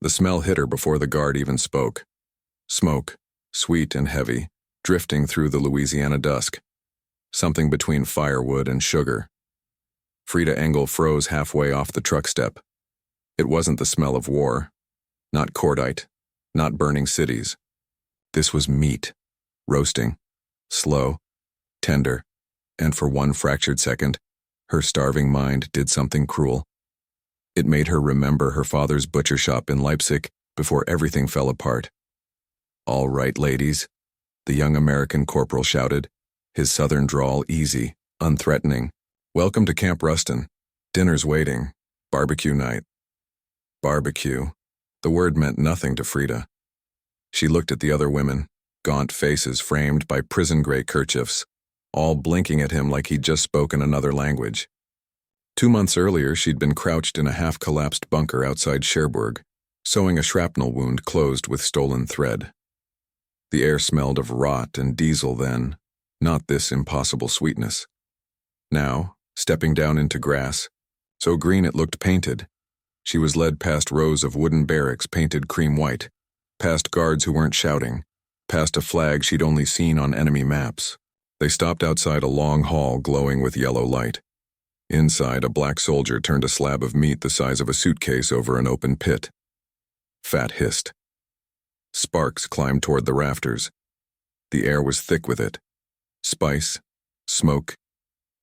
The smell hit her before the guard even spoke. Smoke, sweet and heavy, drifting through the Louisiana dusk. Something between firewood and sugar. Frida Engel froze halfway off the truck step. It wasn't the smell of war. Not cordite. Not burning cities. This was meat. Roasting. Slow. Tender. And for one fractured second, her starving mind did something cruel. It made her remember her father's butcher shop in Leipzig before everything fell apart. "All right, ladies," the young American corporal shouted, his southern drawl easy, unthreatening. "Welcome to Camp Ruston. Dinner's waiting. Barbecue night." Barbecue. The word meant nothing to Frida. She looked at the other women, gaunt faces framed by prison-gray kerchiefs, all blinking at him like he'd just spoken another language. 2 months earlier, she'd been crouched in a half-collapsed bunker outside Cherbourg, sewing a shrapnel wound closed with stolen thread. The air smelled of rot and diesel then, not this impossible sweetness. Now, stepping down into grass, so green it looked painted, she was led past rows of wooden barracks painted cream white, past guards who weren't shouting, past a flag she'd only seen on enemy maps. They stopped outside a long hall glowing with yellow light. Inside, a black soldier turned a slab of meat the size of a suitcase over an open pit. Fat hissed. Sparks climbed toward the rafters. The air was thick with it. Spice, smoke,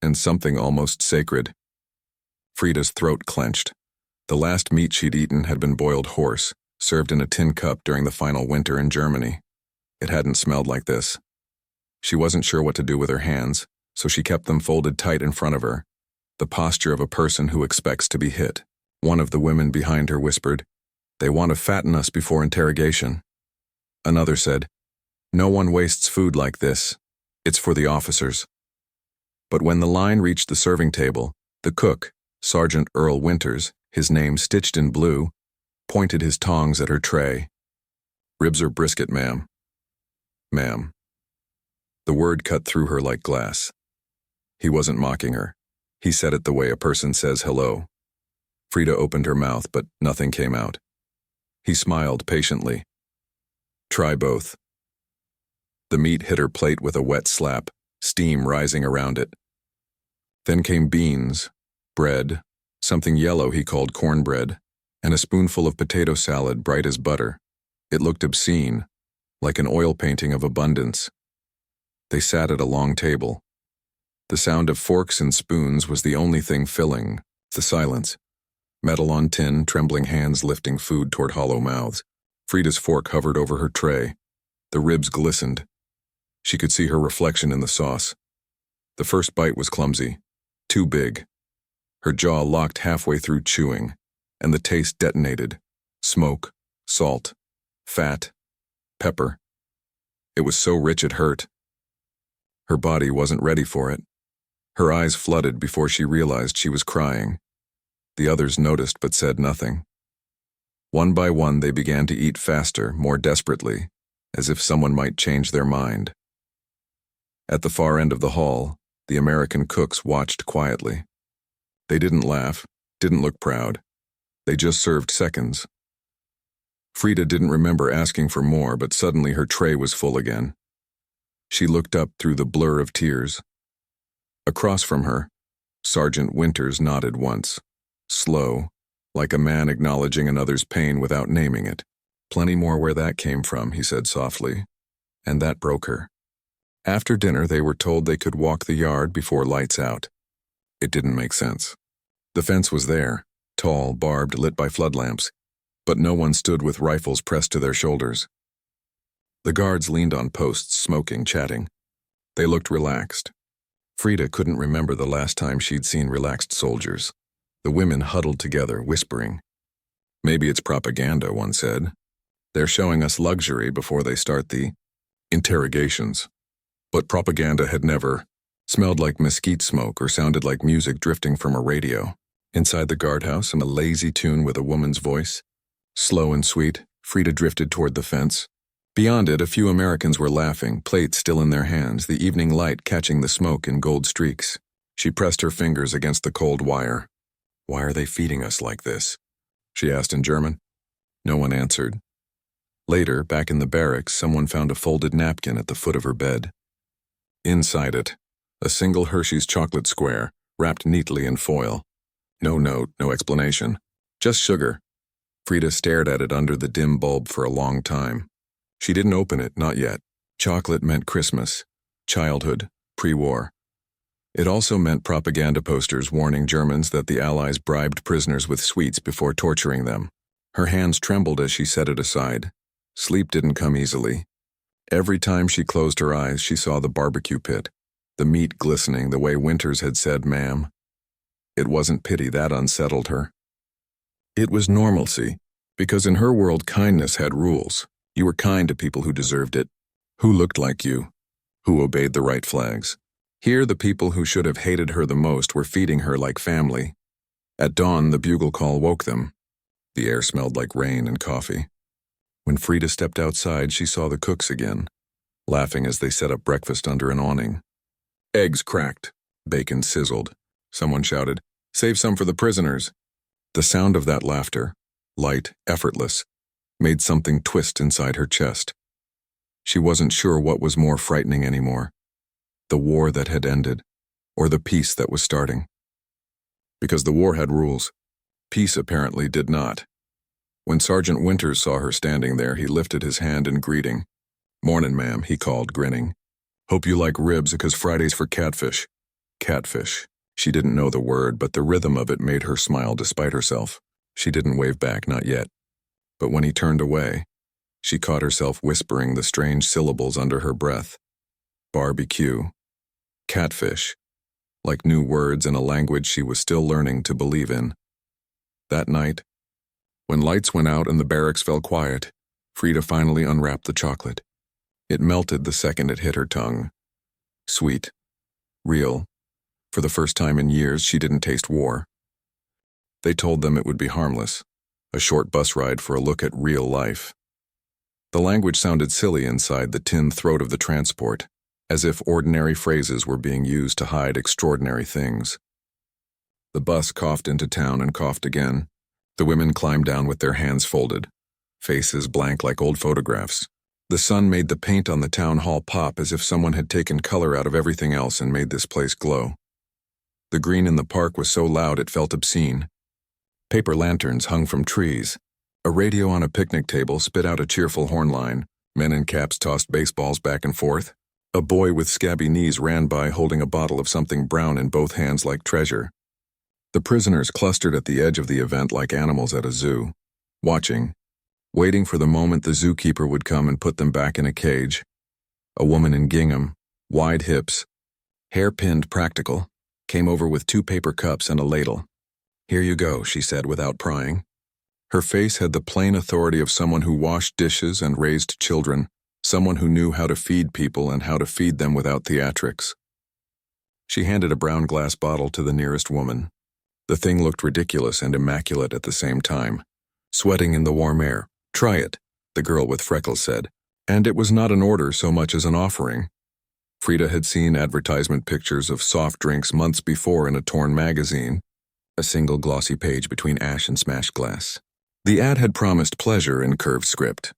and something almost sacred. Frida's throat clenched. The last meat she'd eaten had been boiled horse, served in a tin cup during the final winter in Germany. It hadn't smelled like this. She wasn't sure what to do with her hands, so she kept them folded tight in front of her, the posture of a person who expects to be hit. One of the women behind her whispered, "They want to fatten us before interrogation." Another said, "No one wastes food like this. It's for the officers." But when the line reached the serving table, the cook, Sergeant Earl Winters, his name stitched in blue, pointed his tongs at her tray. "Ribs or brisket, ma'am?" "Ma'am." The word cut through her like glass. He wasn't mocking her. He said it the way a person says hello. Frida opened her mouth, but nothing came out. He smiled patiently. "Try both." The meat hit her plate with a wet slap, steam rising around it. Then came beans, bread, something yellow he called cornbread, and a spoonful of potato salad bright as butter. It looked obscene, like an oil painting of abundance. They sat at a long table. The sound of forks and spoons was the only thing filling the silence. Metal on tin, trembling hands lifting food toward hollow mouths. Frida's fork hovered over her tray. The ribs glistened. She could see her reflection in the sauce. The first bite was clumsy, too big. Her jaw locked halfway through chewing, and the taste detonated. Smoke, salt, fat, pepper. It was so rich it hurt. Her body wasn't ready for it. Her eyes flooded before she realized she was crying. The others noticed but said nothing. One by one they began to eat faster, more desperately, as if someone might change their mind. At the far end of the hall, the American cooks watched quietly. They didn't laugh, didn't look proud. They just served seconds. Frida didn't remember asking for more, but suddenly her tray was full again. She looked up through the blur of tears. Across from her, Sergeant Winters nodded once, slow, like a man acknowledging another's pain without naming it. "Plenty more where that came from," he said softly, and that broke her. After dinner, they were told they could walk the yard before lights out. It didn't make sense. The fence was there, tall, barbed, lit by floodlamps, but no one stood with rifles pressed to their shoulders. The guards leaned on posts, smoking, chatting. They looked relaxed. Frida couldn't remember the last time she'd seen relaxed soldiers. The women huddled together, whispering. "Maybe it's propaganda," one said. "They're showing us luxury before they start the interrogations." But propaganda had never smelled like mesquite smoke or sounded like music drifting from a radio. Inside the guardhouse, in a lazy tune with a woman's voice, slow and sweet, Frida drifted toward the fence. Beyond it, a few Americans were laughing, plates still in their hands, the evening light catching the smoke in gold streaks. She pressed her fingers against the cold wire. "Why are they feeding us like this?" she asked in German. No one answered. Later, back in the barracks, someone found a folded napkin at the foot of her bed. Inside it, a single Hershey's chocolate square, wrapped neatly in foil. No note, no explanation. Just sugar. Frida stared at it under the dim bulb for a long time. She didn't open it, not yet. Chocolate meant Christmas, childhood, pre-war. It also meant propaganda posters warning Germans that the Allies bribed prisoners with sweets before torturing them. Her hands trembled as she set it aside. Sleep didn't come easily. Every time she closed her eyes, she saw the barbecue pit, the meat glistening the way Winters had said, "Ma'am." It wasn't pity that unsettled her. It was normalcy, because in her world kindness had rules. You were kind to people who deserved it, who looked like you, who obeyed the right flags. Here, the people who should have hated her the most were feeding her like family. At dawn, the bugle call woke them. The air smelled like rain and coffee. When Frida stepped outside, she saw the cooks again, laughing as they set up breakfast under an awning. Eggs cracked, bacon sizzled. Someone shouted, "Save some for the prisoners." The sound of that laughter, light, effortless, made something twist inside her chest. She wasn't sure what was more frightening anymore, the war that had ended, or the peace that was starting. Because the war had rules, peace apparently did not. When Sergeant Winters saw her standing there, he lifted his hand in greeting. "Mornin', ma'am," he called, grinning. "Hope you like ribs, because Friday's for catfish." Catfish. She didn't know the word, but the rhythm of it made her smile despite herself. She didn't wave back, not yet. But when he turned away, she caught herself whispering the strange syllables under her breath. Barbecue. Catfish. Like new words in a language she was still learning to believe in. That night, when lights went out and the barracks fell quiet, Frida finally unwrapped the chocolate. It melted the second it hit her tongue. Sweet. Real. For the first time in years, she didn't taste war. They told them it would be harmless, a short bus ride for a look at real life. The language sounded silly inside the tin throat of the transport, as if ordinary phrases were being used to hide extraordinary things. The bus coughed into town and coughed again. The women climbed down with their hands folded, faces blank like old photographs. The sun made the paint on the town hall pop as if someone had taken color out of everything else and made this place glow. The green in the park was so loud it felt obscene. Paper lanterns hung from trees. A radio on a picnic table spit out a cheerful horn line. Men in caps tossed baseballs back and forth. A boy with scabby knees ran by holding a bottle of something brown in both hands like treasure. The prisoners clustered at the edge of the event like animals at a zoo, watching, waiting for the moment the zookeeper would come and put them back in a cage. A woman in gingham, wide hips, hair-pinned practical, came over with 2 paper cups and a ladle. "Here you go," she said without prying. Her face had the plain authority of someone who washed dishes and raised children, someone who knew how to feed people and how to feed them without theatrics. She handed a brown glass bottle to the nearest woman. The thing looked ridiculous and immaculate at the same time. Sweating in the warm air. "Try it," the girl with freckles said. And it was not an order so much as an offering. Frida had seen advertisement pictures of soft drinks months before in a torn magazine, a single glossy page between ash and smashed glass. The ad had promised pleasure in curved script.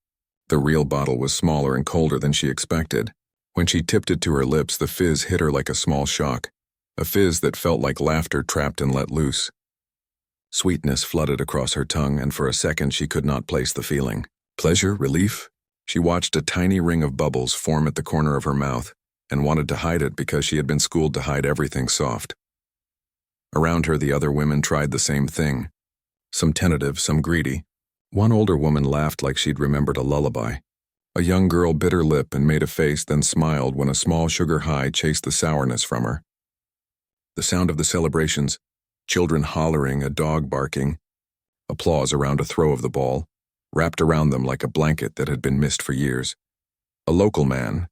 The real bottle was smaller and colder than she expected. When she tipped it to her lips, the fizz hit her like a small shock, a fizz that felt like laughter trapped and let loose. Sweetness flooded across her tongue, and for a second she could not place the feeling. Pleasure? Relief? She watched a tiny ring of bubbles form at the corner of her mouth, and wanted to hide it because she had been schooled to hide everything soft. Around her, the other women tried the same thing. Some tentative, some greedy. One older woman laughed like she'd remembered a lullaby. A young girl bit her lip and made a face, then smiled when a small sugar high chased the sourness from her. The sound of the celebrations, children hollering, a dog barking, applause around a throw of the ball, wrapped around them like a blanket that had been missed for years. A local man,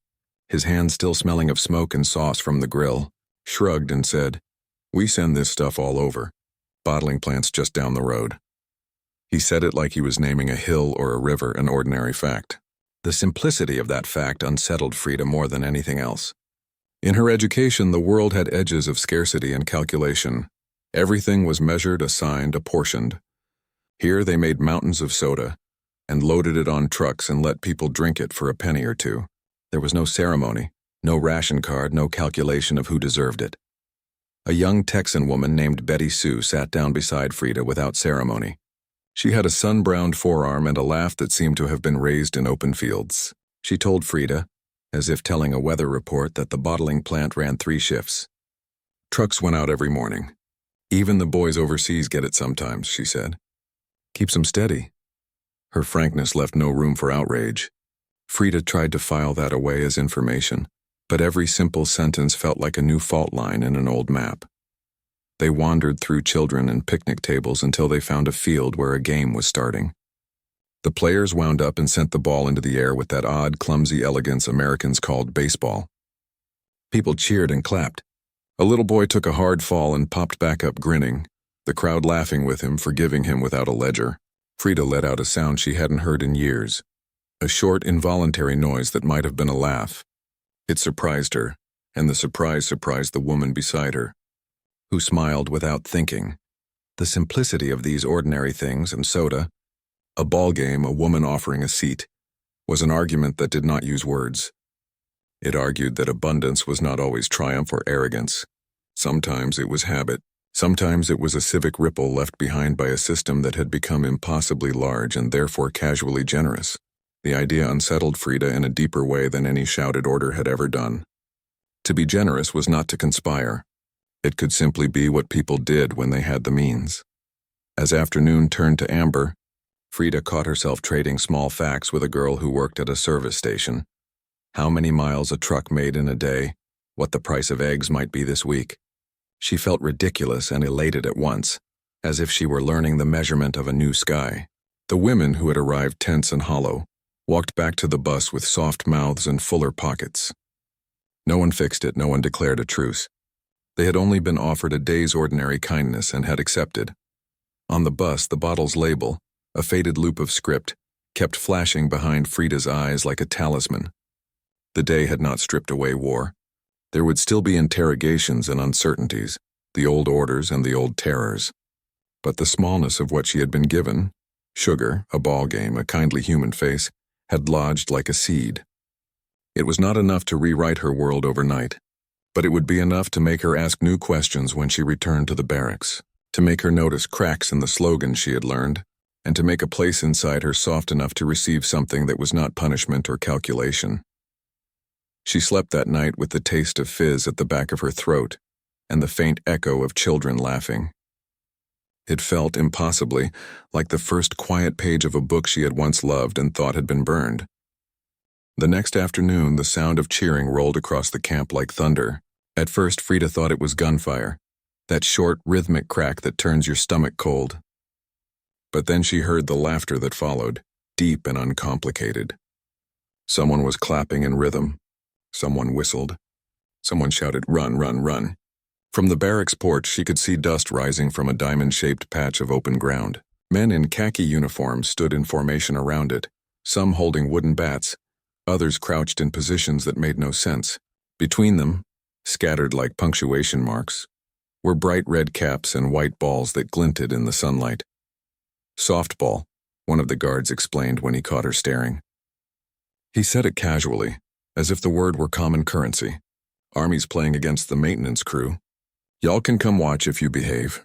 his hands still smelling of smoke and sauce from the grill, shrugged and said, "We send this stuff all over. Bottling plants just down the road." He said it like he was naming a hill or a river, an ordinary fact. The simplicity of that fact unsettled Frida more than anything else. In her education, the world had edges of scarcity and calculation. Everything was measured, assigned, apportioned. Here they made mountains of soda, and loaded it on trucks and let people drink it for a penny or two. There was no ceremony, no ration card, no calculation of who deserved it. A young Texan woman named Betty Sue sat down beside Frida without ceremony. She had a sun-browned forearm and a laugh that seemed to have been raised in open fields. She told Frida, as if telling a weather report, that the bottling plant ran 3 shifts. Trucks went out every morning. Even the boys overseas get it sometimes, she said. Keeps them steady. Her frankness left no room for outrage. Frida tried to file that away as information, but every simple sentence felt like a new fault line in an old map. They wandered through children and picnic tables until they found a field where a game was starting. The players wound up and sent the ball into the air with that odd, clumsy elegance Americans called baseball. People cheered and clapped. A little boy took a hard fall and popped back up grinning, the crowd laughing with him, forgiving him without a ledger. Frida let out a sound she hadn't heard in years, a short, involuntary noise that might have been a laugh. It surprised her, and the surprise surprised the woman beside her, who smiled without thinking. The simplicity of these ordinary things, and soda, a ball game, a woman offering a seat, was an argument that did not use words. It argued that abundance was not always triumph or arrogance. Sometimes it was habit. Sometimes it was a civic ripple left behind by a system that had become impossibly large and therefore casually generous. The idea unsettled Frida in a deeper way than any shouted order had ever done. To be generous was not to conspire. It could simply be what people did when they had the means. As afternoon turned to amber, Frida caught herself trading small facts with a girl who worked at a service station. How many miles a truck made in a day, what the price of eggs might be this week. She felt ridiculous and elated at once, as if she were learning the measurement of a new sky. The women, who had arrived tense and hollow, walked back to the bus with soft mouths and fuller pockets. No one fixed it, no one declared a truce. They had only been offered a day's ordinary kindness and had accepted. On the bus, the bottle's label, a faded loop of script, kept flashing behind Frida's eyes like a talisman. The day had not stripped away war. There would still be interrogations and uncertainties, the old orders and the old terrors. But the smallness of what she had been given, sugar, a ball game, a kindly human face, had lodged like a seed. It was not enough to rewrite her world overnight, but it would be enough to make her ask new questions when she returned to the barracks, to make her notice cracks in the slogans she had learned, and to make a place inside her soft enough to receive something that was not punishment or calculation. She slept that night with the taste of fizz at the back of her throat and the faint echo of children laughing. It felt, impossibly, like the first quiet page of a book she had once loved and thought had been burned. The next afternoon, the sound of cheering rolled across the camp like thunder. At first, Frida thought it was gunfire, that short, rhythmic crack that turns your stomach cold. But then she heard the laughter that followed, deep and uncomplicated. Someone was clapping in rhythm. Someone whistled. Someone shouted, "Run, run, run." From the barracks porch, she could see dust rising from a diamond-shaped patch of open ground. Men in khaki uniforms stood in formation around it, some holding wooden bats, others crouched in positions that made no sense. Between them, scattered like punctuation marks, were bright red caps and white balls that glinted in the sunlight. "Softball," one of the guards explained when he caught her staring. He said it casually, as if the word were common currency. "Army's playing against the maintenance crew. Y'all can come watch if you behave."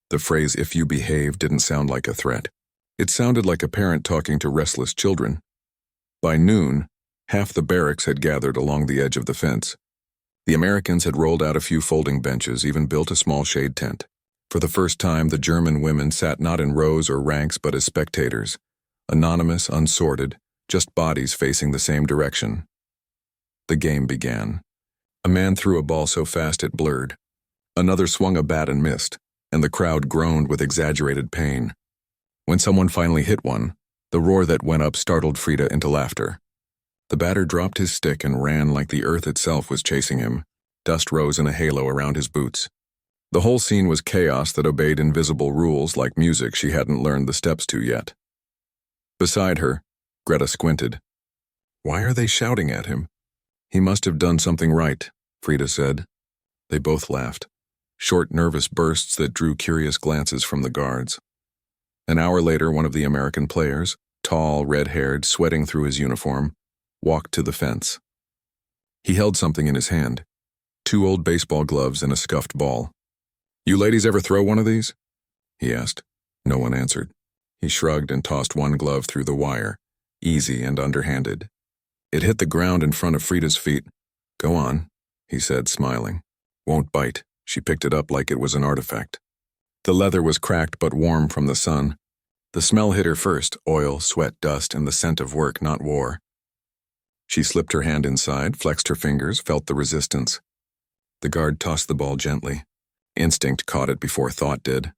The phrase "if you behave" didn't sound like a threat. It sounded like a parent talking to restless children. By noon, half the barracks had gathered along the edge of the fence. The Americans had rolled out a few folding benches, even built a small shade tent. For the first time, the German women sat not in rows or ranks but as spectators, anonymous, unsorted, just bodies facing the same direction. The game began. A man threw a ball so fast it blurred. Another swung a bat and missed, and the crowd groaned with exaggerated pain. When someone finally hit one, the roar that went up startled Frida into laughter. The batter dropped his stick and ran like the earth itself was chasing him. Dust rose in a halo around his boots. The whole scene was chaos that obeyed invisible rules like music she hadn't learned the steps to yet. Beside her, Greta squinted. "Why are they shouting at him?" "He must have done something right," Frida said. They both laughed, short, nervous bursts that drew curious glances from the guards. An hour later, one of the American players, tall, red-haired, sweating through his uniform, walked to the fence. He held something in his hand, 2 old baseball gloves and a scuffed ball. "You ladies ever throw one of these?" he asked. No one answered. He shrugged and tossed one glove through the wire, easy and underhanded. It hit the ground in front of Frida's feet. "Go on," he said, smiling. "Won't bite." She picked it up like it was an artifact. The leather was cracked but warm from the sun. The smell hit her first, oil, sweat, dust, and the scent of work, not war. She slipped her hand inside, flexed her fingers, felt the resistance. The guard tossed the ball gently. Instinct caught it before thought did.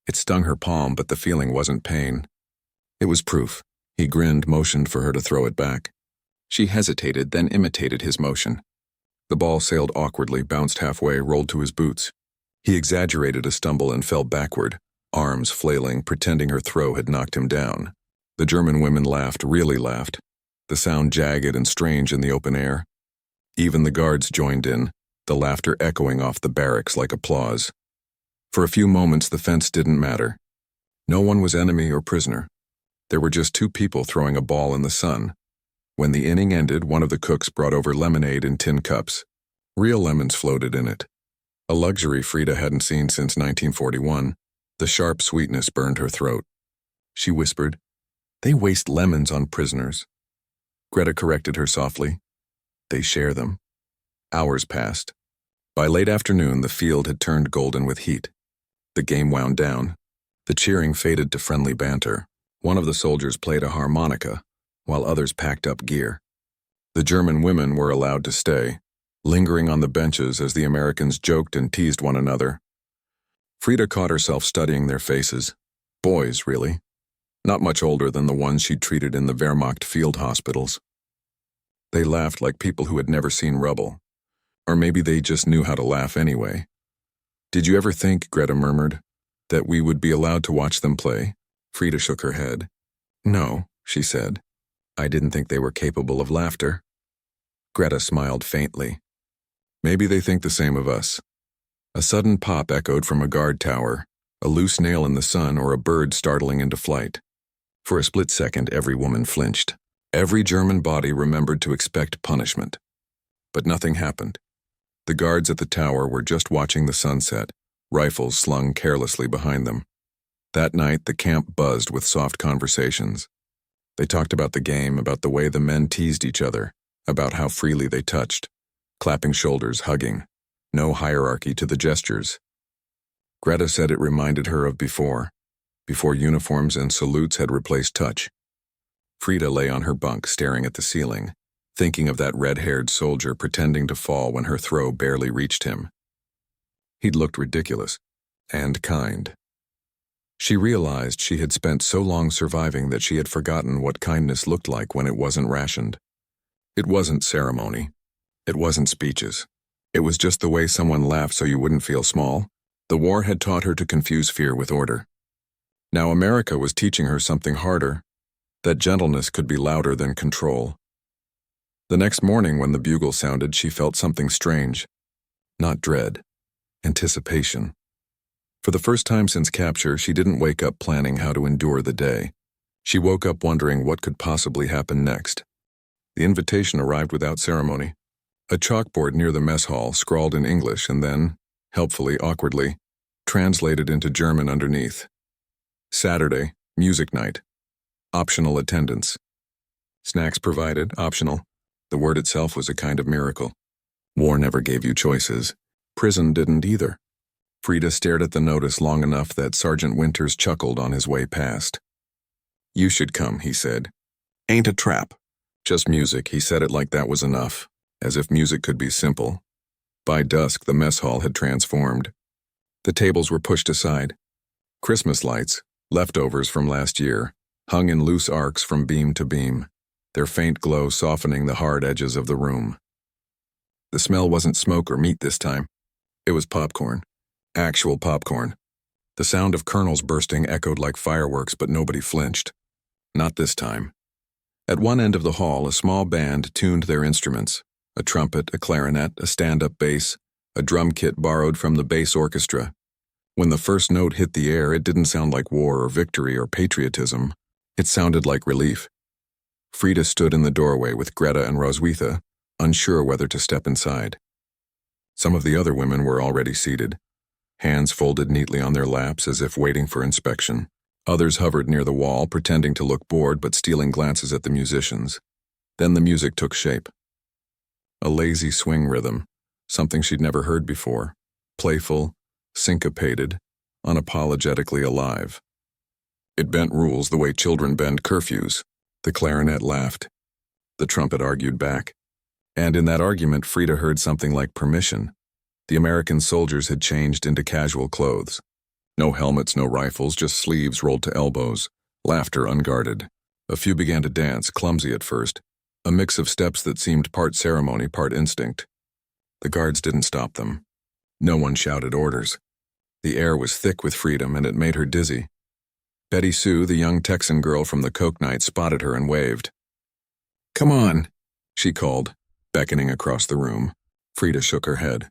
It stung her palm, but the feeling wasn't pain. It was proof. He grinned, motioned for her to throw it back. She hesitated, then imitated his motion. The ball sailed awkwardly, bounced halfway, rolled to his boots. He exaggerated a stumble and fell backward, arms flailing, pretending her throw had knocked him down. The German women laughed, really laughed. The sound jagged and strange in the open air. Even the guards joined in, the laughter echoing off the barracks like applause. For a few moments the fence didn't matter. No one was enemy or prisoner. There were just 2 people throwing a ball in the sun. When the inning ended, one of the cooks brought over lemonade in tin cups. Real lemons floated in it. A luxury Frida hadn't seen since 1941. The sharp sweetness burned her throat. She whispered, "They waste lemons on prisoners." Greta corrected her softly. "They share them." Hours passed. By late afternoon, the field had turned golden with heat. The game wound down. The cheering faded to friendly banter. One of the soldiers played a harmonica, while others packed up gear. The German women were allowed to stay, lingering on the benches as the Americans joked and teased one another. Frida caught herself studying their faces. Boys, really. Not much older than the ones she'd treated in the Wehrmacht field hospitals. They laughed like people who had never seen rubble. Or maybe they just knew how to laugh anyway. "Did you ever think," Greta murmured, "that we would be allowed to watch them play?" Frida shook her head. "No," she said. "I didn't think they were capable of laughter." Greta smiled faintly. "Maybe they think the same of us." A sudden pop echoed from a guard tower, a loose nail in the sun or a bird startling into flight. For a split second, every woman flinched. Every German body remembered to expect punishment. But nothing happened. The guards at the tower were just watching the sunset, rifles slung carelessly behind them. That night, the camp buzzed with soft conversations. They talked about the game, about the way the men teased each other, about how freely they touched, clapping shoulders, hugging. No hierarchy to the gestures. Greta said it reminded her of before uniforms and salutes had replaced touch. Frida lay on her bunk staring at the ceiling, thinking of that red-haired soldier pretending to fall when her throw barely reached him. He'd looked ridiculous, and kind. She realized she had spent so long surviving that she had forgotten what kindness looked like when it wasn't rationed. It wasn't ceremony. It wasn't speeches. It was just the way someone laughed so you wouldn't feel small. The war had taught her to confuse fear with order. Now America was teaching her something harder, that gentleness could be louder than control. The next morning when the bugle sounded, she felt something strange. Not dread, anticipation. For the first time since capture, she didn't wake up planning how to endure the day. She woke up wondering what could possibly happen next. The invitation arrived without ceremony. A chalkboard near the mess hall scrawled in English and then, helpfully, awkwardly, translated into German underneath. Saturday, music night. Optional attendance. Snacks provided, optional. The word itself was a kind of miracle. War never gave you choices. Prison didn't either. Frida stared at the notice long enough that Sergeant Winters chuckled on his way past. "You should come," he said. "Ain't a trap. Just music." He said it like that was enough, as if music could be simple. By dusk, the mess hall had transformed. The tables were pushed aside. Christmas lights, leftovers from last year, hung in loose arcs from beam to beam, their faint glow softening the hard edges of the room. The smell wasn't smoke or meat this time. It was popcorn. Actual popcorn. The sound of kernels bursting echoed like fireworks, but nobody flinched. Not this time. At one end of the hall, a small band tuned their instruments. A trumpet, a clarinet, a stand-up bass, a drum kit borrowed from the bass orchestra. When the first note hit the air, it didn't sound like war or victory or patriotism. It sounded like relief. Frida stood in the doorway with Greta and Roswitha, unsure whether to step inside. Some of the other women were already seated, hands folded neatly on their laps as if waiting for inspection. Others hovered near the wall, pretending to look bored but stealing glances at the musicians. Then the music took shape. A lazy swing rhythm, something she'd never heard before, playful, syncopated, unapologetically alive. It bent rules the way children bend curfews. The clarinet laughed. The trumpet argued back. And in that argument, Frida heard something like permission. The American soldiers had changed into casual clothes. No helmets, no rifles, just sleeves rolled to elbows, laughter unguarded. A few began to dance, clumsy at first, a mix of steps that seemed part ceremony, part instinct. The guards didn't stop them. No one shouted orders. The air was thick with freedom, and it made her dizzy. Betty Sue, the young Texan girl from the Coke night, spotted her and waved. "Come on," she called, beckoning across the room. Frida shook her head.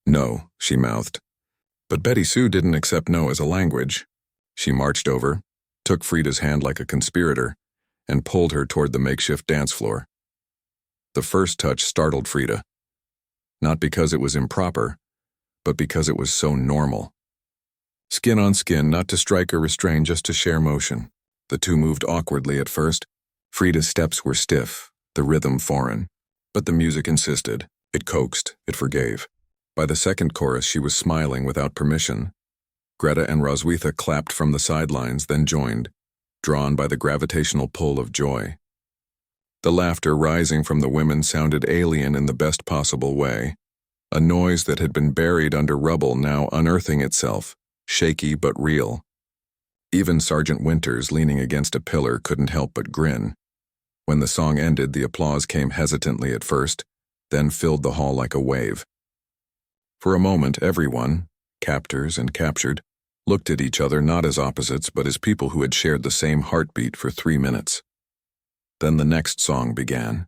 "No," she mouthed. But Betty Sue didn't accept no as a language. She marched over, took Frida's hand like a conspirator, and pulled her toward the makeshift dance floor. The first touch startled Frida. Not because it was improper, but because it was so normal. Skin on skin, not to strike or restrain, just to share motion. The two moved awkwardly at first. Frida's steps were stiff, the rhythm foreign. But the music insisted. It coaxed, it forgave. By the second chorus, she was smiling without permission. Greta and Roswitha clapped from the sidelines, then joined, drawn by the gravitational pull of joy. The laughter rising from the women sounded alien in the best possible way. A noise that had been buried under rubble now unearthing itself, shaky but real. Even Sergeant Winters, leaning against a pillar, couldn't help but grin. When the song ended, the applause came hesitantly at first, then filled the hall like a wave. For a moment, everyone, captors and captured, looked at each other not as opposites but as people who had shared the same heartbeat for 3 minutes. Then the next song began.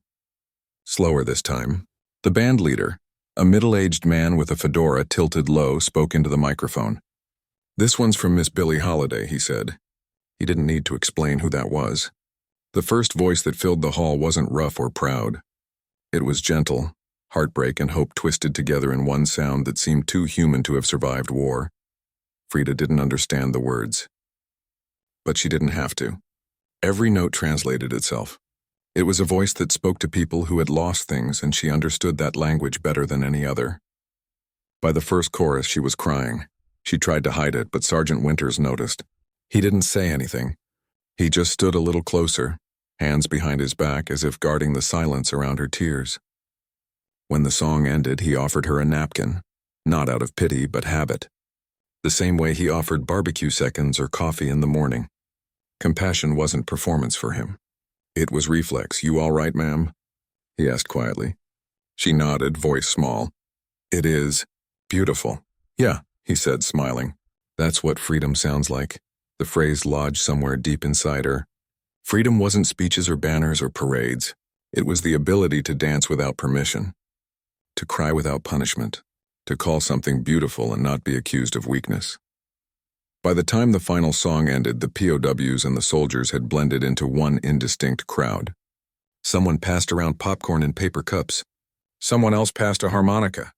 Slower this time. The band leader, a middle-aged man with a fedora tilted low, spoke into the microphone. "This one's from Miss Billie Holiday," he said. He didn't need to explain who that was. The first voice that filled the hall wasn't rough or proud. It was gentle, heartbreak and hope twisted together in one sound that seemed too human to have survived war. Frida didn't understand the words. But she didn't have to. Every note translated itself. It was a voice that spoke to people who had lost things, and she understood that language better than any other. By the first chorus, she was crying. She tried to hide it, but Sergeant Winters noticed. He didn't say anything. He just stood a little closer, hands behind his back as if guarding the silence around her tears. When the song ended, he offered her a napkin, not out of pity but habit. The same way he offered barbecue seconds or coffee in the morning. Compassion wasn't performance for him. It was reflex. "You all right, ma'am?" he asked quietly. She nodded, voice small. "It is beautiful." "Yeah," he said, smiling. "That's what freedom sounds like." The phrase lodged somewhere deep inside her. Freedom wasn't speeches or banners or parades. It was the ability to dance without permission, to cry without punishment, to call something beautiful and not be accused of weakness. By the time the final song ended, the POWs and the soldiers had blended into one indistinct crowd. Someone passed around popcorn in paper cups. Someone else passed a harmonica.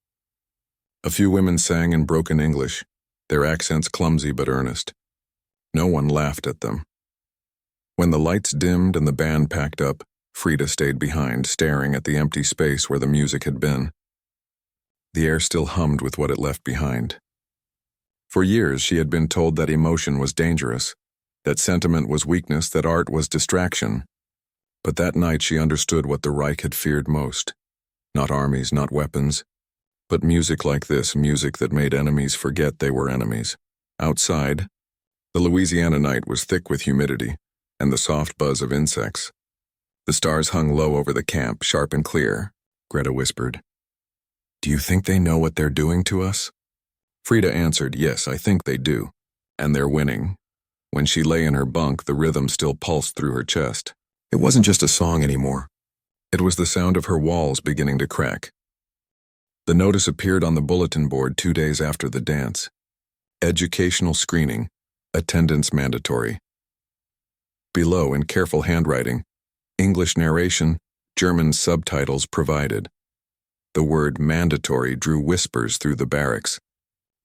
A few women sang in broken English, their accents clumsy but earnest. No one laughed at them. When the lights dimmed and the band packed up, Frida stayed behind, staring at the empty space where the music had been. The air still hummed with what it left behind. For years, she had been told that emotion was dangerous, that sentiment was weakness, that art was distraction. But that night she understood what the Reich had feared most. Not armies, not weapons, but music like this, music that made enemies forget they were enemies. Outside, the Louisiana night was thick with humidity and the soft buzz of insects. The stars hung low over the camp, sharp and clear. Greta whispered, "Do you think they know what they're doing to us?" Frida answered, "Yes, I think they do. And they're winning." When she lay in her bunk, the rhythm still pulsed through her chest. It wasn't just a song anymore. It was the sound of her walls beginning to crack. The notice appeared on the bulletin board 2 days after the dance. Educational screening, attendance mandatory. Below, in careful handwriting, English narration, German subtitles provided. The word mandatory drew whispers through the barracks.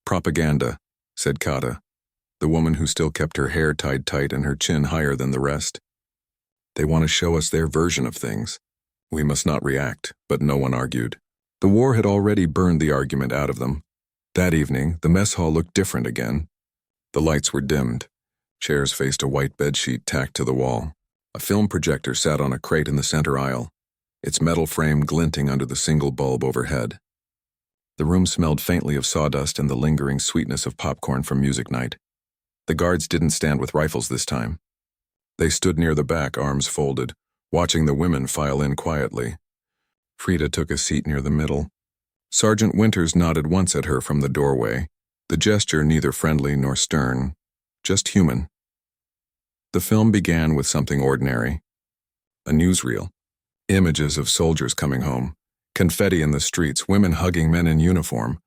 Propaganda, said Kata, the woman who still kept her hair tied tight and her chin higher than the rest. They want to show us their version of things. We must not react, but no one argued. The war had already burned the argument out of them. That evening, the mess hall looked different again. The lights were dimmed. Chairs faced a white bedsheet tacked to the wall. A film projector sat on a crate in the center aisle, its metal frame glinting under the single bulb overhead. The room smelled faintly of sawdust and the lingering sweetness of popcorn from music night. The guards didn't stand with rifles this time. They stood near the back, arms folded, watching the women file in quietly. Frida took a seat near the middle. Sergeant Winters nodded once at her from the doorway, the gesture neither friendly nor stern, just human. The film began with something ordinary. A newsreel. Images of soldiers coming home. Confetti in the streets, women hugging men in uniform.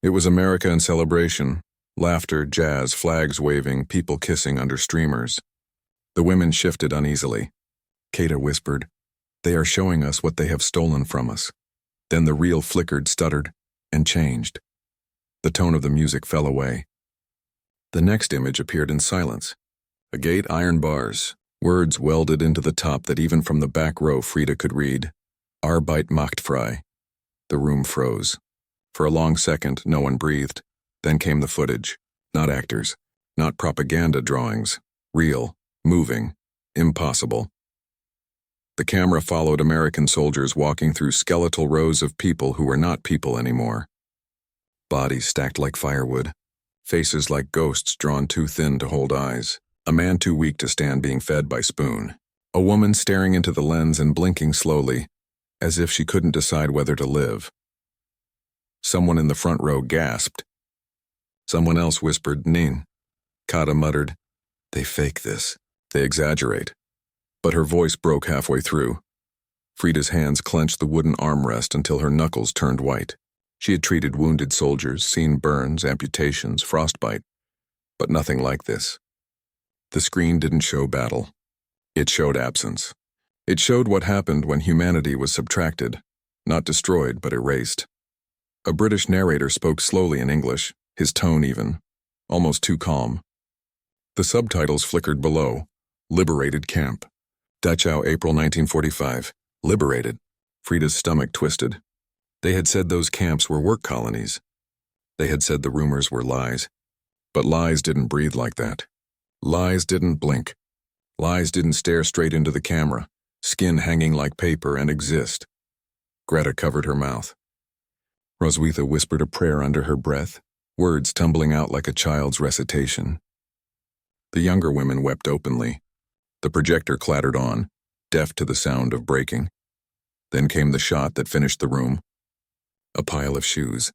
It was America in celebration. Laughter, jazz, flags waving, people kissing under streamers. The women shifted uneasily. Kata whispered, "They are showing us what they have stolen from us." Then the reel flickered, stuttered, and changed. The tone of the music fell away. The next image appeared in silence. A gate, iron bars, words welded into the top that even from the back row Frida could read. Arbeit macht frei. The room froze. For a long second, no one breathed. Then came the footage. Not actors. Not propaganda drawings. Real. Moving. Impossible. The camera followed American soldiers walking through skeletal rows of people who were not people anymore. Bodies stacked like firewood. Faces like ghosts drawn too thin to hold eyes. A man too weak to stand being fed by spoon. A woman staring into the lens and blinking slowly, as if she couldn't decide whether to live. Someone in the front row gasped. Someone else whispered, "Nin." Kata muttered, "They fake this. They exaggerate." But her voice broke halfway through. Frida's hands clenched the wooden armrest until her knuckles turned white. She had treated wounded soldiers, seen burns, amputations, frostbite, but nothing like this. The screen didn't show battle. It showed absence. It showed what happened when humanity was subtracted, not destroyed but erased. A British narrator spoke slowly in English, his tone even, almost too calm. The subtitles flickered below. Liberated camp. Dachau, April 1945. Liberated. Frida's stomach twisted. They had said those camps were work colonies. They had said the rumors were lies. But lies didn't breathe like that. Lies didn't blink. Lies didn't stare straight into the camera, skin hanging like paper, and exist. Greta covered her mouth. Roswitha whispered a prayer under her breath, words tumbling out like a child's recitation. The younger women wept openly. The projector clattered on, deaf to the sound of breaking. Then came the shot that finished the room. A pile of shoes,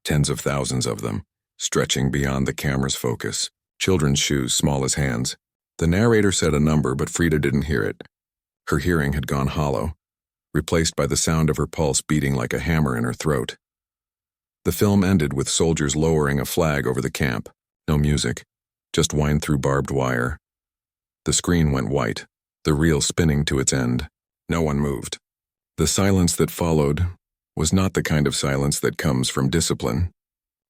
tens of thousands of them, stretching beyond the camera's focus. Children's shoes, small as hands. The narrator said a number, but Frida didn't hear it. Her hearing had gone hollow, replaced by the sound of her pulse beating like a hammer in her throat. The film ended with soldiers lowering a flag over the camp. No music, just wind through barbed wire. The screen went white, the reel spinning to its end. No one moved. The silence that followed was not the kind of silence that comes from discipline.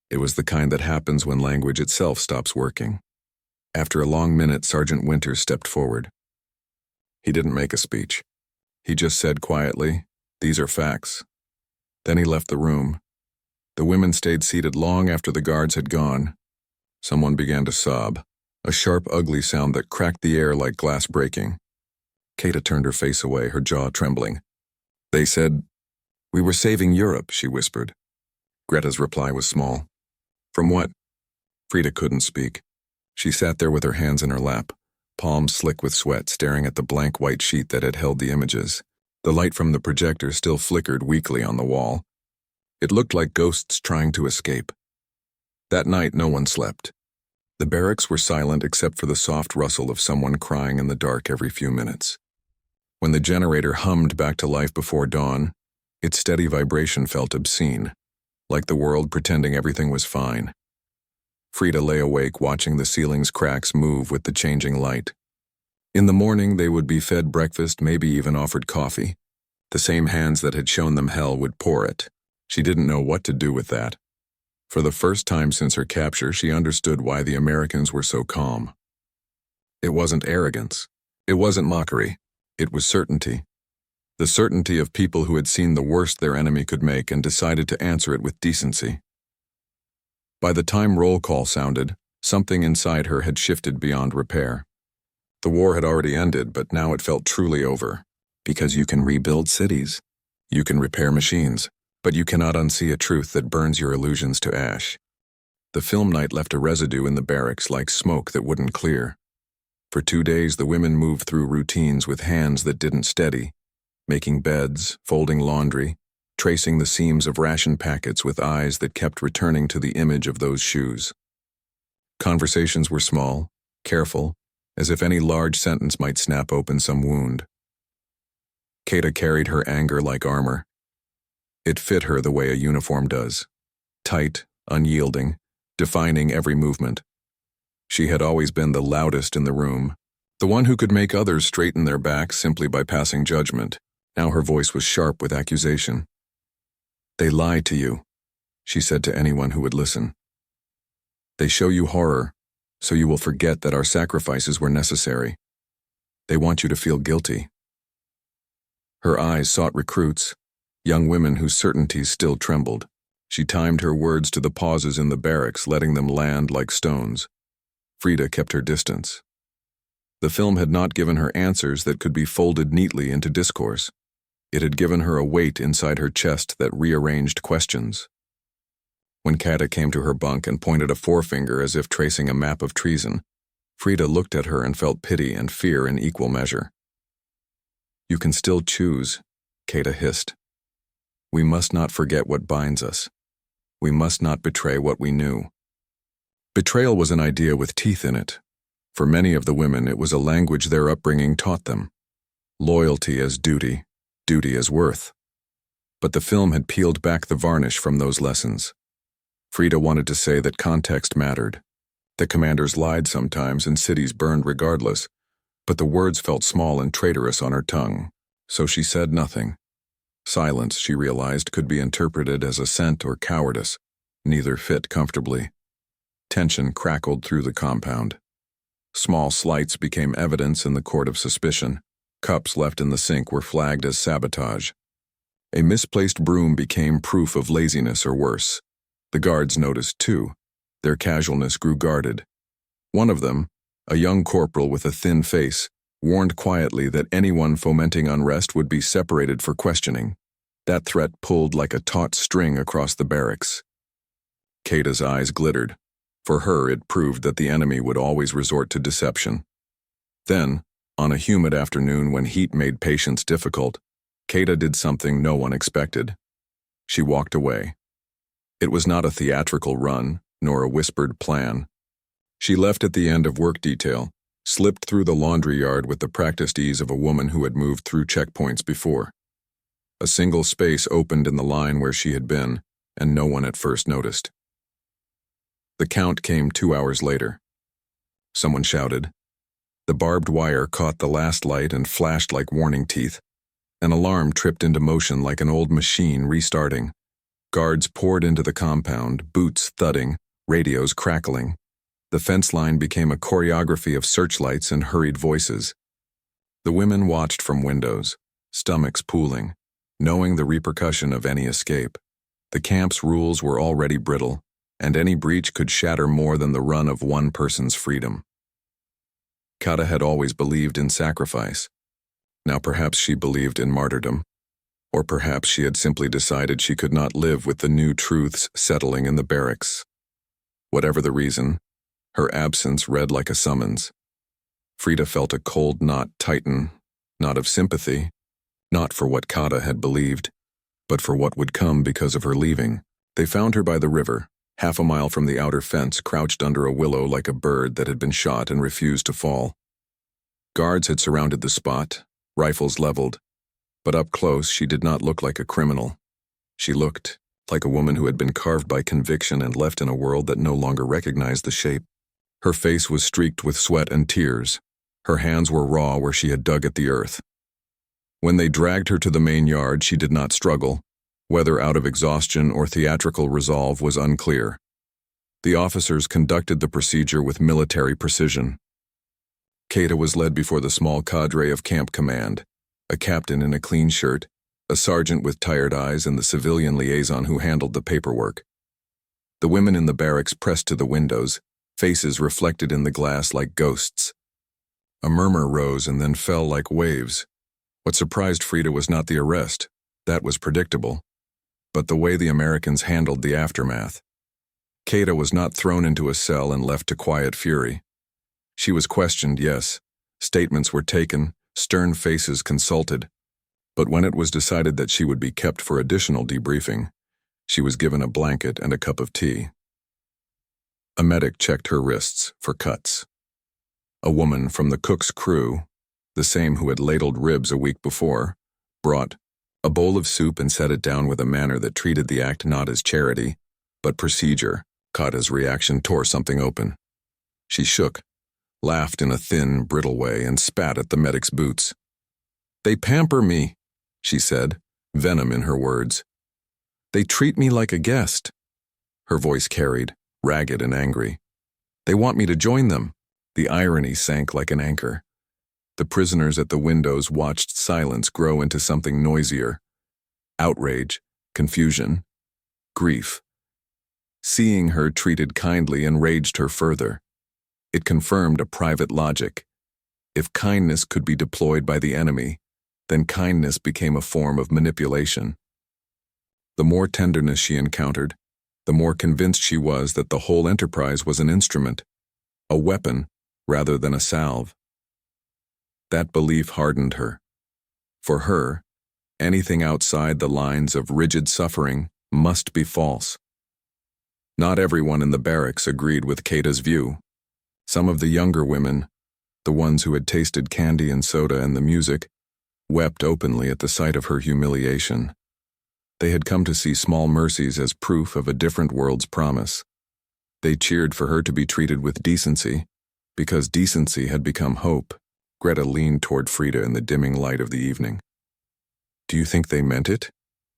It was the kind that happens when language itself stops working. After a long minute, Sergeant Winters stepped forward. He didn't make a speech. He just said quietly, "These are facts." Then he left the room. The women stayed seated long after the guards had gone. Someone began to sob, a sharp, ugly sound that cracked the air like glass breaking. Kata turned her face away, her jaw trembling. They said, "We were saving Europe," she whispered. Greta's reply was small. "From what?" Frida couldn't speak. She sat there with her hands in her lap, palms slick with sweat, staring at the blank white sheet that had held the images. The light from the projector still flickered weakly on the wall. It looked like ghosts trying to escape. That night, no one slept. The barracks were silent except for the soft rustle of someone crying in the dark every few minutes. When the generator hummed back to life before dawn, its steady vibration felt obscene, like the world pretending everything was fine. Frida lay awake watching the ceiling's cracks move with the changing light. In the morning, they would be fed breakfast, maybe even offered coffee. The same hands that had shown them hell would pour it. She didn't know what to do with that. For the first time since her capture, she understood why the Americans were so calm. It wasn't arrogance. It wasn't mockery. It was certainty. The certainty of people who had seen the worst their enemy could make and decided to answer it with decency. By the time roll call sounded, something inside her had shifted beyond repair. The war had already ended, but now it felt truly over. Because you can rebuild cities. You can repair machines, but you cannot unsee a truth that burns your illusions to ash. The film night left a residue in the barracks like smoke that wouldn't clear. For 2 days, the women moved through routines with hands that didn't steady, making beds, folding laundry, tracing the seams of ration packets with eyes that kept returning to the image of those shoes. Conversations were small, careful, as if any large sentence might snap open some wound. Kata carried her anger like armor. It fit her the way a uniform does, tight, unyielding, defining every movement. She had always been the loudest in the room, the one who could make others straighten their backs simply by passing judgment. Now her voice was sharp with accusation. "They lie to you," she said to anyone who would listen. "They show you horror, so you will forget that our sacrifices were necessary. They want you to feel guilty." Her eyes sought recruits, young women whose certainties still trembled. She timed her words to the pauses in the barracks, letting them land like stones. Frida kept her distance. The film had not given her answers that could be folded neatly into discourse. It had given her a weight inside her chest that rearranged questions. When Kata came to her bunk and pointed a forefinger as if tracing a map of treason, Frida looked at her and felt pity and fear in equal measure. "You can still choose," Kata hissed. "We must not forget what binds us. We must not betray what we knew." Betrayal was an idea with teeth in it. For many of the women, it was a language their upbringing taught them. Loyalty as duty, duty as worth. But the film had peeled back the varnish from those lessons. Frida wanted to say that context mattered. The commanders lied sometimes and cities burned regardless, but the words felt small and traitorous on her tongue, so she said nothing. Silence, she realized, could be interpreted as assent or cowardice. Neither fit comfortably. Tension crackled through the compound. Small slights became evidence in the court of suspicion. Cups left in the sink were flagged as sabotage. A misplaced broom became proof of laziness or worse. The guards noticed too. Their casualness grew guarded. One of them, a young corporal with a thin face, warned quietly that anyone fomenting unrest would be separated for questioning. That threat pulled like a taut string across the barracks. Kata's eyes glittered. For her, it proved that the enemy would always resort to deception. Then, on a humid afternoon when heat made patience difficult, Kata did something no one expected. She walked away. It was not a theatrical run, nor a whispered plan. She left at the end of work detail, slipped through the laundry yard with the practiced ease of a woman who had moved through checkpoints before. A single space opened in the line where she had been, and no one at first noticed. The count came 2 hours later. Someone shouted. The barbed wire caught the last light and flashed like warning teeth. An alarm tripped into motion like an old machine restarting. Guards poured into the compound, boots thudding, radios crackling. The fence line became a choreography of searchlights and hurried voices. The women watched from windows, stomachs pooling, knowing the repercussion of any escape. The camp's rules were already brittle, and any breach could shatter more than the run of one person's freedom. Kata had always believed in sacrifice. Now perhaps she believed in martyrdom. Or perhaps she had simply decided she could not live with the new truths settling in the barracks. Whatever the reason, her absence read like a summons. Frida felt a cold knot tighten, not of sympathy, not for what Kata had believed, but for what would come because of her leaving. They found her by the river, half a mile from the outer fence, crouched under a willow like a bird that had been shot and refused to fall. Guards had surrounded the spot, rifles leveled, but up close she did not look like a criminal. She looked like a woman who had been carved by conviction and left in a world that no longer recognized the shape. Her face was streaked with sweat and tears, Her hands were raw where she had dug at the earth. When they dragged her to the main yard, she did not struggle. Whether out of exhaustion or theatrical resolve was unclear. The officers conducted the procedure with military precision. Kata was led before the small cadre of camp command, a captain in a clean shirt, a sergeant with tired eyes, and the civilian liaison who handled the paperwork. The women in the barracks pressed to the windows, faces reflected in the glass like ghosts. A murmur rose and then fell like waves. What surprised Frida was not the arrest, that was predictable, but the way the Americans handled the aftermath. Kata was not thrown into a cell and left to quiet fury. She was questioned, yes. Statements were taken, stern faces consulted. But when it was decided that she would be kept for additional debriefing, she was given a blanket and a cup of tea. A medic checked her wrists for cuts. A woman from the cook's crew, the same who had ladled ribs a week before, brought a bowl of soup and set it down with a manner that treated the act not as charity, but procedure. Kata's reaction tore something open. She shook, laughed in a thin, brittle way, and spat at the medic's boots. "They pamper me," she said, venom in her words. "They treat me like a guest." Her voice carried, ragged and angry. "They want me to join them." The irony sank like an anchor. The prisoners at the windows watched silence grow into something noisier. Outrage, confusion, grief. Seeing her treated kindly enraged her further. It confirmed a private logic. If kindness could be deployed by the enemy, then kindness became a form of manipulation. The more tenderness she encountered, the more convinced she was that the whole enterprise was an instrument, a weapon rather than a salve. That belief hardened her. For her, anything outside the lines of rigid suffering must be false. Not everyone in the barracks agreed with Kata's view. Some of the younger women, the ones who had tasted candy and soda and the music, wept openly at the sight of her humiliation. They had come to see small mercies as proof of a different world's promise. They cheered for her to be treated with decency, because decency had become hope. Greta leaned toward Frida in the dimming light of the evening. "Do you think they meant it?"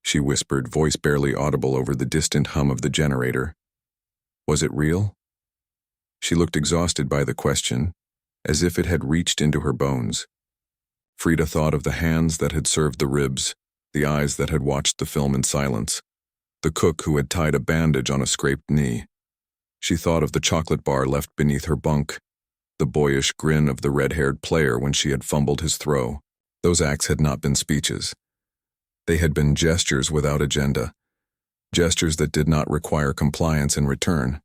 she whispered, voice barely audible over the distant hum of the generator. "Was it real?" She looked exhausted by the question, as if it had reached into her bones. Frida thought of the hands that had served the ribs, the eyes that had watched the film in silence, the cook who had tied a bandage on a scraped knee. She thought of the chocolate bar left beneath her bunk, the boyish grin of the red-haired player when she had fumbled his throw. Those acts had not been speeches. They had been gestures without agenda, gestures that did not require compliance in return.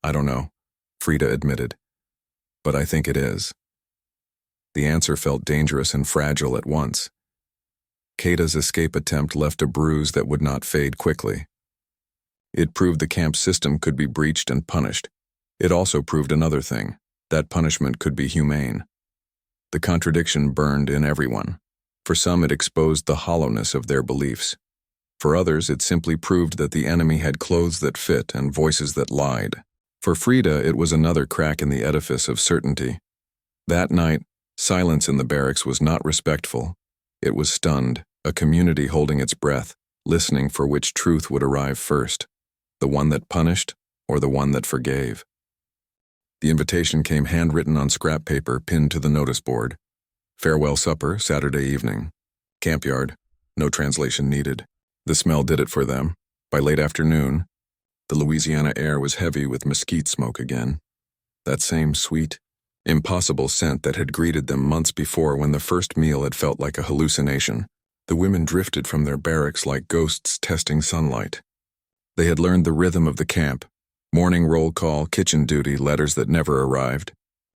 "I don't know," Frida admitted, "but I think it is." The answer felt dangerous and fragile at once. Kata's escape attempt left a bruise that would not fade quickly. It proved the camp system could be breached and punished. It also proved another thing, that punishment could be humane. The contradiction burned in everyone. For some, it exposed the hollowness of their beliefs. For others, it simply proved that the enemy had clothes that fit and voices that lied. For Frida, it was another crack in the edifice of certainty. That night, silence in the barracks was not respectful. It was stunned, a community holding its breath, listening for which truth would arrive first, the one that punished or the one that forgave. The invitation came handwritten on scrap paper pinned to the notice board. Farewell supper, Saturday evening. Campyard, no translation needed. The smell did it for them. By late afternoon, the Louisiana air was heavy with mesquite smoke again. That same sweet, impossible scent that had greeted them months before when the first meal had felt like a hallucination. The women drifted from their barracks like ghosts testing sunlight. They had learned the rhythm of the camp, morning roll call, kitchen duty, letters that never arrived.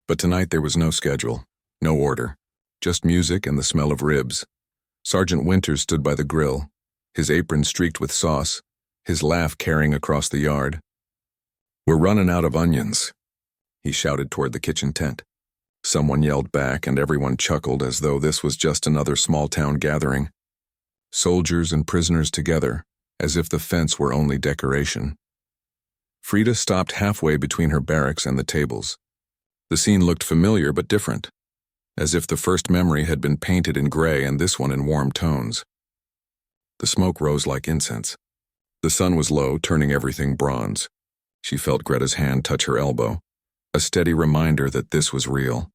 But tonight there was no schedule, no order, just music and the smell of ribs. Sergeant Winters stood by the grill, his apron streaked with sauce, his laugh carrying across the yard. "We're running out of onions," he shouted toward the kitchen tent. Someone yelled back and everyone chuckled as though this was just another small-town gathering. Soldiers and prisoners together, as if the fence were only decoration. Frida stopped halfway between her barracks and the tables. The scene looked familiar but different, as if the first memory had been painted in gray and this one in warm tones. The smoke rose like incense. The sun was low, turning everything bronze. She felt Greta's hand touch her elbow, a steady reminder that this was real.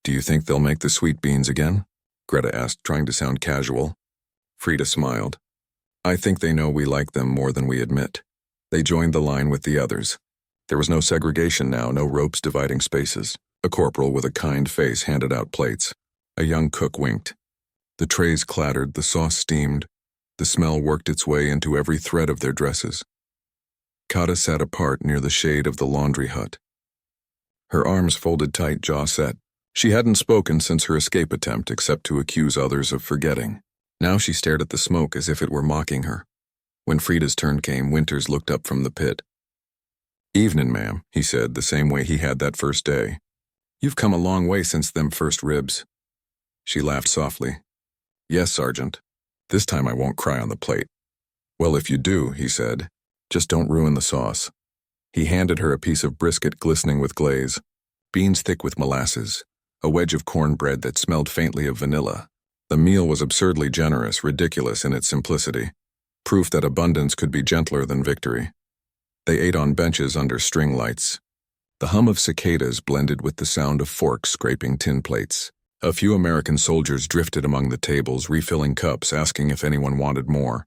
"Do you think they'll make the sweet beans again?" Greta asked, trying to sound casual. Frida smiled. "I think they know we like them more than we admit." They joined the line with the others. There was no segregation now, no ropes dividing spaces. A corporal with a kind face handed out plates. A young cook winked. The trays clattered, the sauce steamed. The smell worked its way into every thread of their dresses. Kata sat apart near the shade of the laundry hut. Her arms folded tight, jaw set. She hadn't spoken since her escape attempt except to accuse others of forgetting. Now she stared at the smoke as if it were mocking her. When Frida's turn came, Winters looked up from the pit. "Evenin', ma'am," he said, the same way he had that first day. "You've come a long way since them first ribs." She laughed softly. "Yes, Sergeant. This time I won't cry on the plate." "Well, if you do," he said, "just don't ruin the sauce." He handed her a piece of brisket glistening with glaze, beans thick with molasses, a wedge of cornbread that smelled faintly of vanilla. The meal was absurdly generous, ridiculous in its simplicity, proof that abundance could be gentler than victory. They ate on benches under string lights. The hum of cicadas blended with the sound of forks scraping tin plates. A few American soldiers drifted among the tables, refilling cups, asking if anyone wanted more.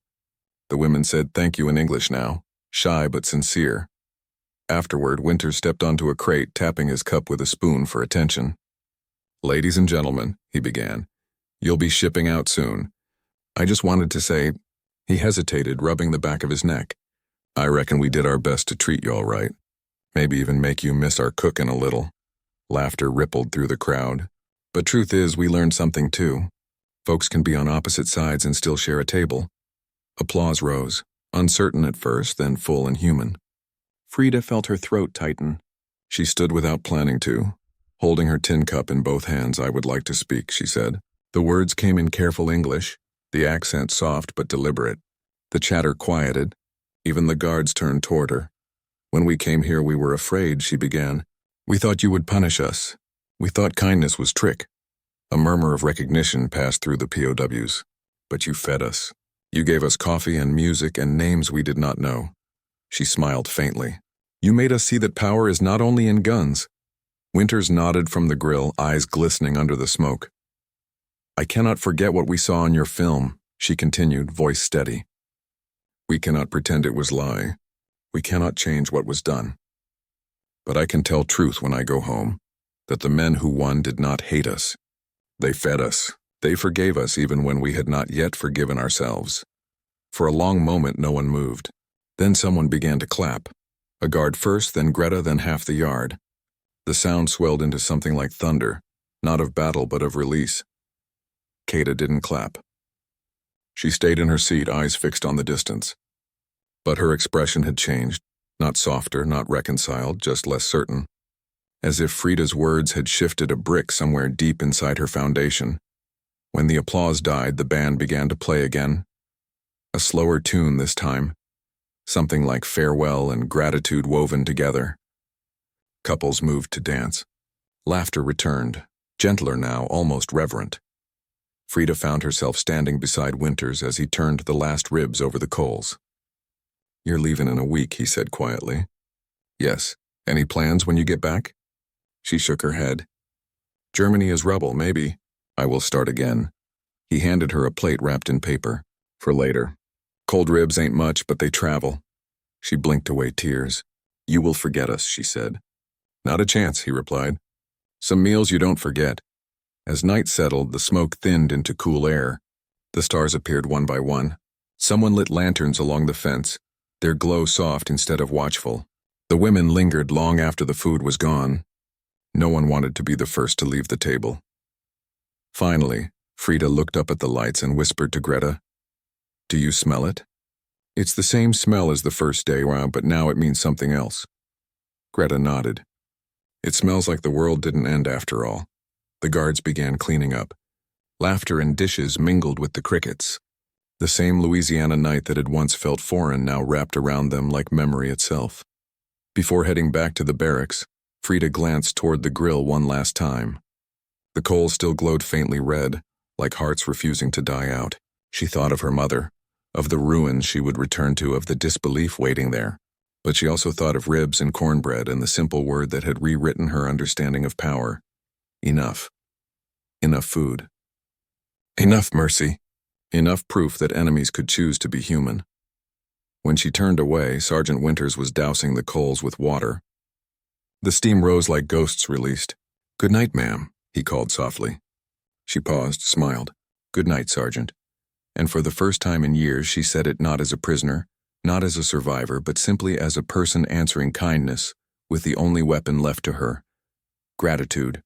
The women said thank you in English now, shy but sincere. Afterward, Winters stepped onto a crate, tapping his cup with a spoon for attention. "Ladies and gentlemen," he began, "you'll be shipping out soon. I just wanted to say—" He hesitated, rubbing the back of his neck. "I reckon we did our best to treat you all right. Maybe even make you miss our cooking a little." Laughter rippled through the crowd. "But truth is, we learned something too. Folks can be on opposite sides and still share a table." Applause rose, uncertain at first, then full and human. Frida felt her throat tighten. She stood without planning to. Holding her tin cup in both hands, "I would like to speak," she said. The words came in careful English, the accent soft but deliberate. The chatter quieted. Even the guards turned toward her. "When we came here, we were afraid," she began. "We thought you would punish us. We thought kindness was trick." A murmur of recognition passed through the POWs. "But you fed us. You gave us coffee and music and names we did not know." She smiled faintly. "You made us see that power is not only in guns." Winters nodded from the grill, eyes glistening under the smoke. "I cannot forget what we saw on your film," she continued, voice steady. "We cannot pretend it was lie. We cannot change what was done. But I can tell truth when I go home, that the men who won did not hate us. They fed us. They forgave us even when we had not yet forgiven ourselves." For a long moment no one moved. Then someone began to clap. A guard first, then Greta, then half the yard. The sound swelled into something like thunder, not of battle but of release. Kata didn't clap. She stayed in her seat, eyes fixed on the distance. But her expression had changed, not softer, not reconciled, just less certain. As if Frida's words had shifted a brick somewhere deep inside her foundation. When the applause died, the band began to play again. A slower tune this time. Something like farewell and gratitude woven together. Couples moved to dance. Laughter returned, gentler now, almost reverent. Frida found herself standing beside Winters as he turned the last ribs over the coals. "You're leaving in a week," he said quietly. "Yes. Any plans when you get back?" She shook her head. "Germany is rubble, maybe. I will start again." He handed her a plate wrapped in paper. "For later. Cold ribs ain't much, but they travel." She blinked away tears. "You will forget us," she said. "Not a chance," he replied. "Some meals you don't forget." As night settled, the smoke thinned into cool air. The stars appeared one by one. Someone lit lanterns along the fence, their glow soft instead of watchful. The women lingered long after the food was gone. No one wanted to be the first to leave the table. Finally, Frida looked up at the lights and whispered to Greta, "Do you smell it? It's the same smell as the first day, but now it means something else." Greta nodded. "It smells like the world didn't end after all." The guards began cleaning up. Laughter and dishes mingled with the crickets. The same Louisiana night that had once felt foreign now wrapped around them like memory itself. Before heading back to the barracks, Frida glanced toward the grill one last time. The coals still glowed faintly red, like hearts refusing to die out. She thought of her mother, of the ruins she would return to, of the disbelief waiting there. But she also thought of ribs and cornbread and the simple word that had rewritten her understanding of power. Enough. Enough food. Enough mercy. Enough proof that enemies could choose to be human. When she turned away, Sergeant Winters was dousing the coals with water. The steam rose like ghosts released. "Good night, ma'am," he called softly. She paused, smiled. "Good night, Sergeant." And for the first time in years, she said it not as a prisoner, not as a survivor, but simply as a person answering kindness, with the only weapon left to her: gratitude.